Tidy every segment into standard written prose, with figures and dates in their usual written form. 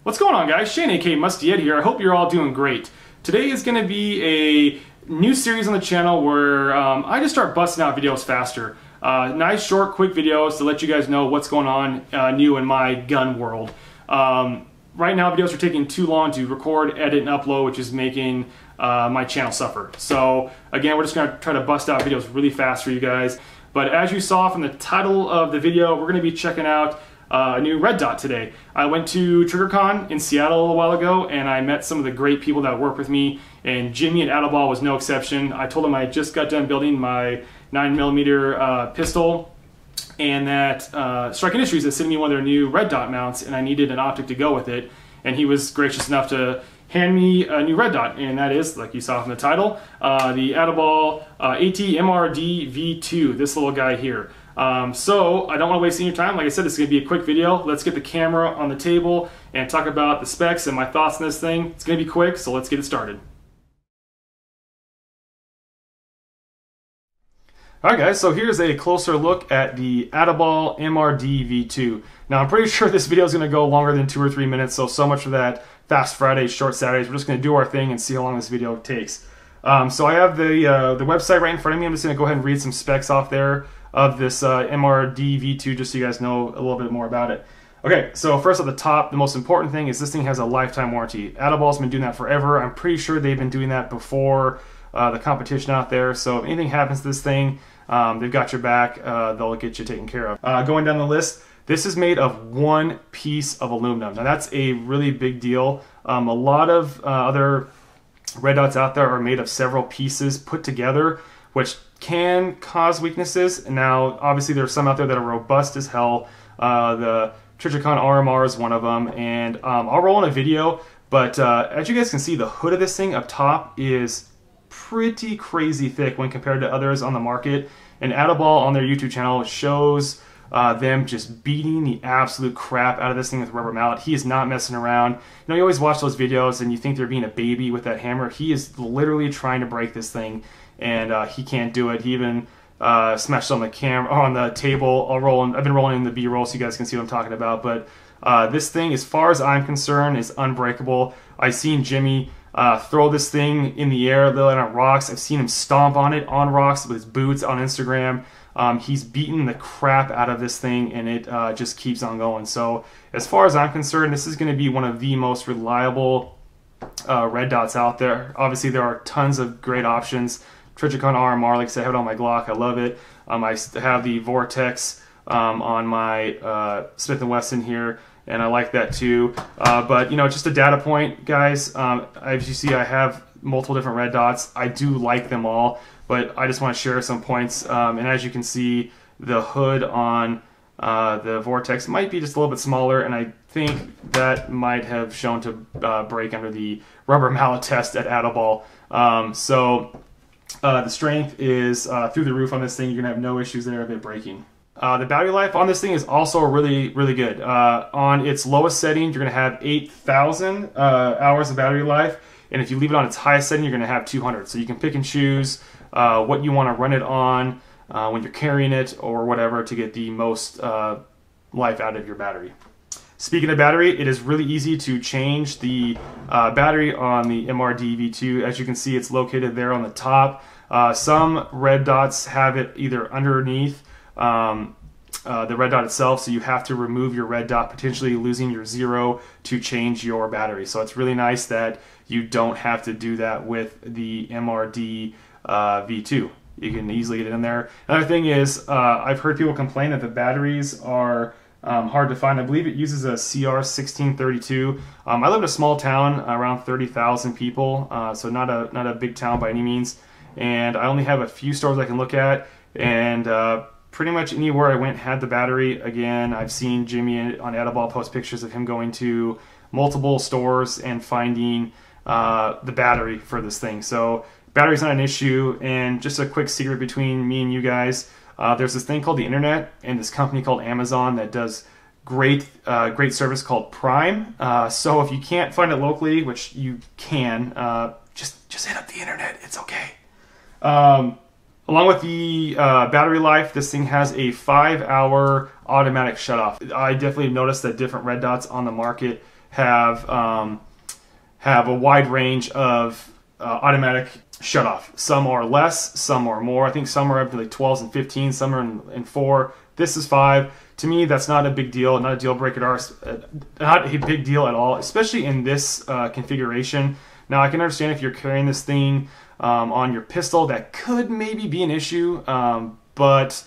What's going on, guys? Shane aka Musty Yeti here. I hope you're all doing great. Today is going to be a new series on the channel where I just start busting out videos faster. Nice, short, quick videos to let you guys know what's going on new in my gun world. Right now, videos are taking too long to record, edit, and upload, which is making my channel suffer. So again, we're just going to try to bust out videos really fast for you guys. But as you saw from the title of the video, we're going to be checking out a new red dot today. I went to TriggerCon in Seattle a little while ago, and I met some of the great people that work with me, and Jimmy at Atibal was no exception. I told him I just got done building my 9mm pistol, and that Strike Industries had sent me one of their new red dot mounts, and I needed an optic to go with it, and he was gracious enough to hand me a new red dot, and that is, like you saw from the title, the Atibal Atibal MRD V2, this little guy here. So I don't want to waste any of your time. Like I said, this is going to be a quick video. Let's get the camera on the table and talk about the specs and my thoughts on this thing. It's going to be quick, so let's get it started. Alright guys, so here's a closer look at the Atibal MRD V2. Now I'm pretty sure this video is going to go longer than 2 or 3 minutes, so much for that Fast Fridays, Short Saturdays. We're just going to do our thing and see how long this video takes. So I have the website right in front of me. I'm just going to go ahead and read some specs off there of this MRD V2 just so you guys know a little bit more about it. Okay, so first at the top, the most important thing is this thing has a lifetime warranty. Atibal's been doing that forever. I'm pretty sure they've been doing that before the competition out there. So if anything happens to this thing, they've got your back. They'll get you taken care of. Going down the list, this is made of one piece of aluminum. Now that's a really big deal. A lot of other red dots out there are made of several pieces put together, which can cause weaknesses. Now, obviously, there are some out there that are robust as hell. The Trijicon RMR is one of them, and I'll roll in a video, but as you guys can see, the hood of this thing up top is pretty crazy thick when compared to others on the market, and Atibal on their YouTube channel shows them just beating the absolute crap out of this thing with a rubber mallet. He is not messing around. You know, you always watch those videos and you think they're being a baby with that hammer. He is literally trying to break this thing, and he can't do it. He even smashed on the camera, on the table. I've been rolling in the B-roll so you guys can see what I'm talking about. But this thing, as far as I'm concerned, is unbreakable. I've seen Jimmy throw this thing in the air, literally on rocks. I've seen him stomp on it on rocks with his boots on Instagram. He's beaten the crap out of this thing, and it just keeps on going. So as far as I'm concerned, this is going to be one of the most reliable red dots out there. Obviously, there are tons of great options. Trijicon RMR, like I said, I have it on my Glock. I love it. I have the Vortex on my Smith & Wesson here, and I like that too. But, you know, just a data point, guys. As you see, I have multiple different red dots. I do like them all, but I just want to share some points. And as you can see, the hood on the Vortex might be just a little bit smaller, and I think that might have shown to break under the rubber mallet test at Atibal. The strength is through the roof on this thing. You're going to have no issues there of it breaking. The battery life on this thing is also really, really good. On its lowest setting, you're going to have 8,000 hours of battery life, and if you leave it on its highest setting, you're going to have 200. So you can pick and choose what you want to run it on when you're carrying it or whatever to get the most life out of your battery. Speaking of battery, it is really easy to change the battery on the MRD V2. As you can see, it's located there on the top. Some red dots have it either underneath the red dot itself, so you have to remove your red dot, potentially losing your zero to change your battery. So it's really nice that you don't have to do that with the MRD V2. You can easily get it in there. Another thing is, I've heard people complain that the batteries are hard to find. I believe it uses a CR1632. I live in a small town, around 30,000 people, so not a big town by any means. And I only have a few stores I can look at, and pretty much anywhere I went had the battery. Again, I've seen Jimmy on Atibal post pictures of him going to multiple stores and finding the battery for this thing. So battery's not an issue. And just a quick secret between me and you guys, there's this thing called the internet and this company called Amazon that does great service called Prime. So if you can't find it locally, which you can, just hit up the internet. It's okay. Along with the battery life, this thing has a 5-hour automatic shutoff. I definitely noticed that different red dots on the market have a wide range of automatic shutoff. Some are less, some are more. I think some are up to like 12s and 15s, some are in 4. This is 5. To me, that's not a big deal, not a deal breaker, not a big deal at all, especially in this configuration. Now, I can understand if you're carrying this thing on your pistol, that could maybe be an issue, but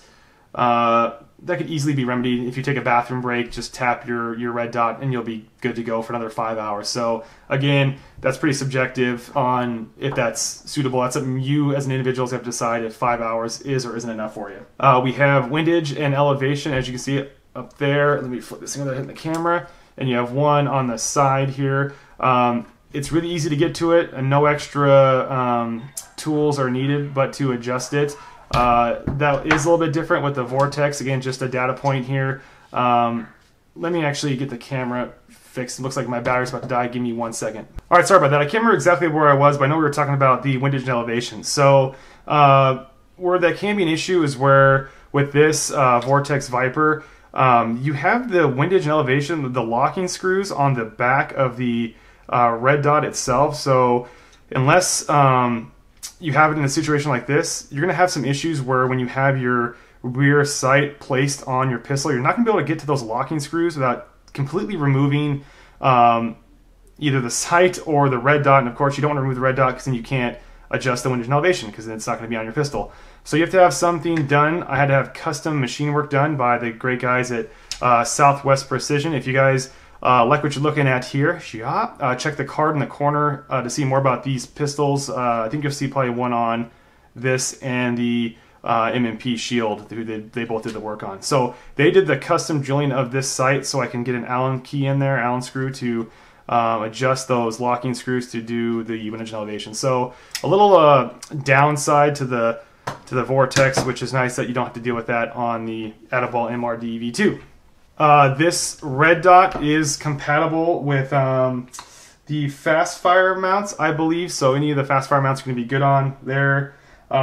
that could easily be remedied. If you take a bathroom break, just tap your red dot and you'll be good to go for another 5 hours. So again, that's pretty subjective on if that's suitable. That's something you as an individual have to decide if 5 hours is or isn't enough for you. We have windage and elevation, as you can see it up there. Let me flip this thing without hitting the camera. And you have one on the side here. It's really easy to get to it, and no extra tools are needed but to adjust it. That is a little bit different with the Vortex. Again, just a data point here. Let me actually get the camera fixed. It looks like my battery's about to die. Give me 1 second. All right, sorry about that. I can't remember exactly where I was, but I know we were talking about the windage and elevation. So where that can be an issue is where with this Vortex Viper, you have the windage and elevation, the locking screws on the back of the red dot itself. So unless you have it in a situation like this, you're going to have some issues where when you have your rear sight placed on your pistol, you're not going to be able to get to those locking screws without completely removing either the sight or the red dot. And of course, you don't want to remove the red dot because then you can't adjust the windage and elevation because then it's not going to be on your pistol. So you have to have something done. I had to have custom machine work done by the great guys at Southwest Precision. If you guys like what you're looking at here, check the card in the corner to see more about these pistols. I think you'll see probably one on this and the M&P Shield, who they both did the work on. So they did the custom drilling of this sight so I can get an Allen key in there, Allen screw, to adjust those locking screws to do the windage and elevation. So a little downside to the Vortex, which is nice that you don't have to deal with that on the Atibal MRD V2. This red dot is compatible with the fast fire mounts, I believe. So any of the fast fire mounts are going to be good on there.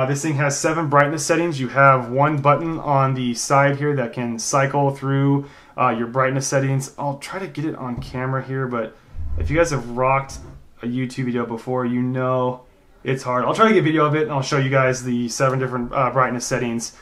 This thing has 7 brightness settings. You have one button on the side here that can cycle through your brightness settings. I'll try to get it on camera here, but if you guys have rocked a YouTube video before, you know it's hard. I'll try to get a video of it and I'll show you guys the 7 different brightness settings.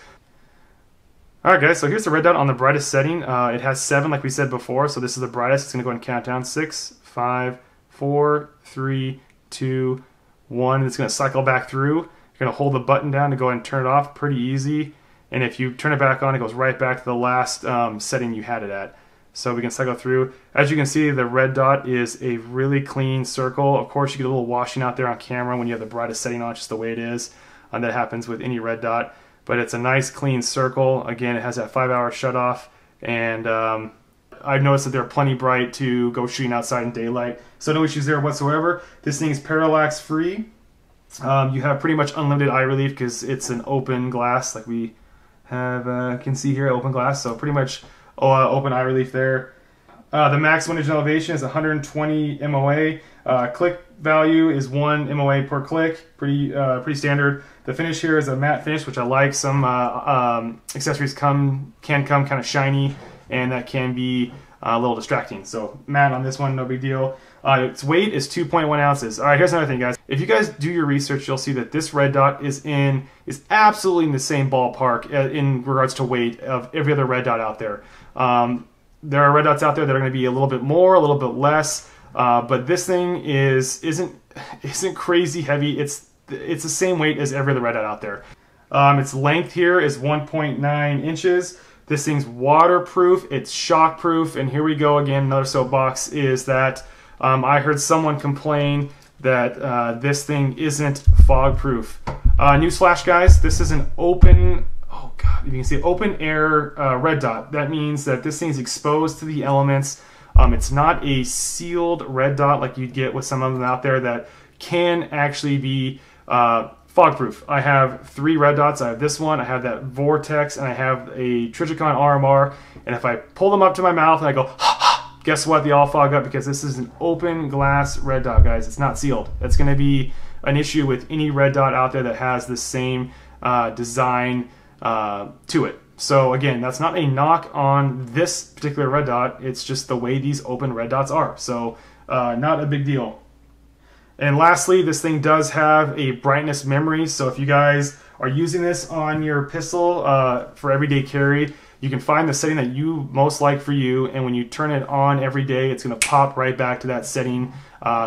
Alright guys, so here's the red dot on the brightest setting. It has 7 like we said before, so this is the brightest. It's going to go and count down 6, 5, 4, 3, 2, 1. It's going to cycle back through. You're going to hold the button down to go and turn it off. Pretty easy. And if you turn it back on, it goes right back to the last setting you had it at. So we can cycle through. As you can see, the red dot is a really clean circle. Of course, you get a little washing out there on camera when you have the brightest setting on, just the way it is. That happens with any red dot. But it's a nice clean circle. Again, it has that 5-hour shutoff, and I've noticed that they're plenty bright to go shooting outside in daylight. So no issues there whatsoever. This thing's parallax free. You have pretty much unlimited eye relief because it's an open glass, like we have can see here, open glass. So pretty much open eye relief there. The max windage and elevation is 120 MOA. Click value is 1 MOA per click. Pretty standard. The finish here is a matte finish, which I like. Some accessories can come kind of shiny, and that can be a little distracting. So matte on this one, no big deal. Its weight is 2.1 ounces. All right, here's another thing, guys. If you guys do your research, you'll see that this red dot is absolutely in the same ballpark in regards to weight of every other red dot out there. There are red dots out there that are going to be a little bit more, a little bit less, but this thing isn't crazy heavy. It's the same weight as every other red dot out there. Its length here is 1.9 inches. This thing's waterproof, it's shockproof, and here we go again. Another soapbox is that I heard someone complain that this thing isn't fog-proof. Newsflash, guys, this is an open, oh god, you can see open air red dot. That means that this thing's exposed to the elements. It's not a sealed red dot like you'd get with some of them out there that can actually be fog-proof. I have 3 red dots. I have this one, I have that Vortex, and I have a Trijicon RMR. And if I pull them up to my mouth and I go, guess what? They all fog up because this is an open glass red dot, guys. It's not sealed. That's going to be an issue with any red dot out there that has the same design to it. So again, that's not a knock on this particular red dot. It's just the way these open red dots are. So not a big deal. And lastly, this thing does have a brightness memory. So if you guys are using this on your pistol for everyday carry, you can find the setting that you most like for you, and when you turn it on every day, it's going to pop right back to that setting.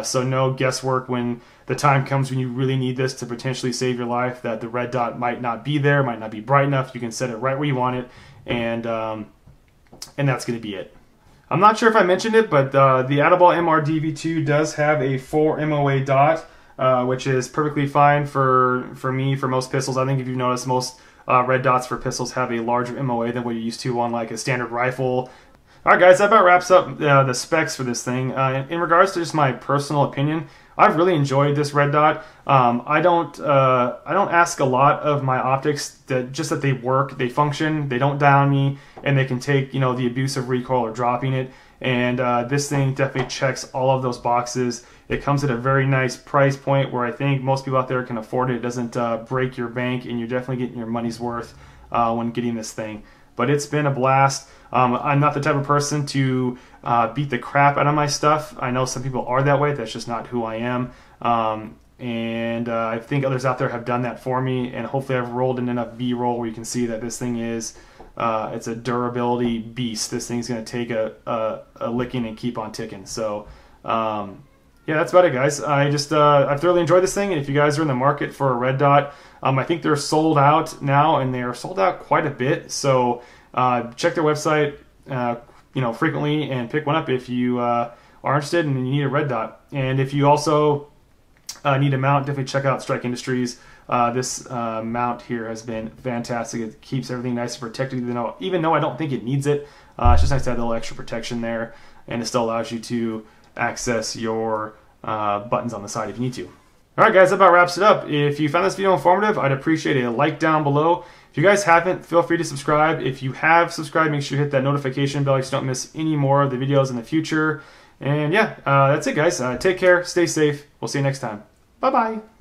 So no guesswork when the time comes when you really need this to potentially save your life, that the red dot might not be there, might not be bright enough. You can set it right where you want it, and that's going to be it. I'm not sure if I mentioned it, but the Atibal MRD V2 does have a 4 MOA dot, which is perfectly fine for me, for most pistols. I think if you've noticed, most red dots for pistols have a larger MOA than what you're used to on like a standard rifle. Alright guys, that about wraps up the specs for this thing. In regards to just my personal opinion, I've really enjoyed this red dot. I don't ask a lot of my optics, just that they work, they function, they don't die on me, and they can take, you know, the abuse of recoil or dropping it. And this thing definitely checks all of those boxes. It comes at a very nice price point where I think most people out there can afford it. It doesn't break your bank, and you're definitely getting your money's worth when getting this thing. But it's been a blast. I'm not the type of person to beat the crap out of my stuff. I know some people are that way. That's just not who I am. And I think others out there have done that for me. And hopefully I've rolled in enough B-roll where you can see that this thing is, it's a durability beast. This thing's going to take a licking and keep on ticking. So yeah, that's about it, guys. I've thoroughly enjoyed this thing, and if you guys are in the market for a red dot, I think they're sold out now, and they are sold out quite a bit. So check their website, frequently, and pick one up if you are interested and you need a red dot. And if you also need a mount, definitely check out Strike Industries. This mount here has been fantastic. It keeps everything nice and protected, even though I don't think it needs it. It's just nice to have a little extra protection there, and it still allows you to access your buttons on the side if you need to. Alright guys, that about wraps it up. If you found this video informative, I'd appreciate a like down below. If you guys haven't, feel free to subscribe. If you have subscribed, make sure you hit that notification bell so you don't miss any more of the videos in the future. And yeah, that's it guys. Take care, stay safe. We'll see you next time. Bye-bye.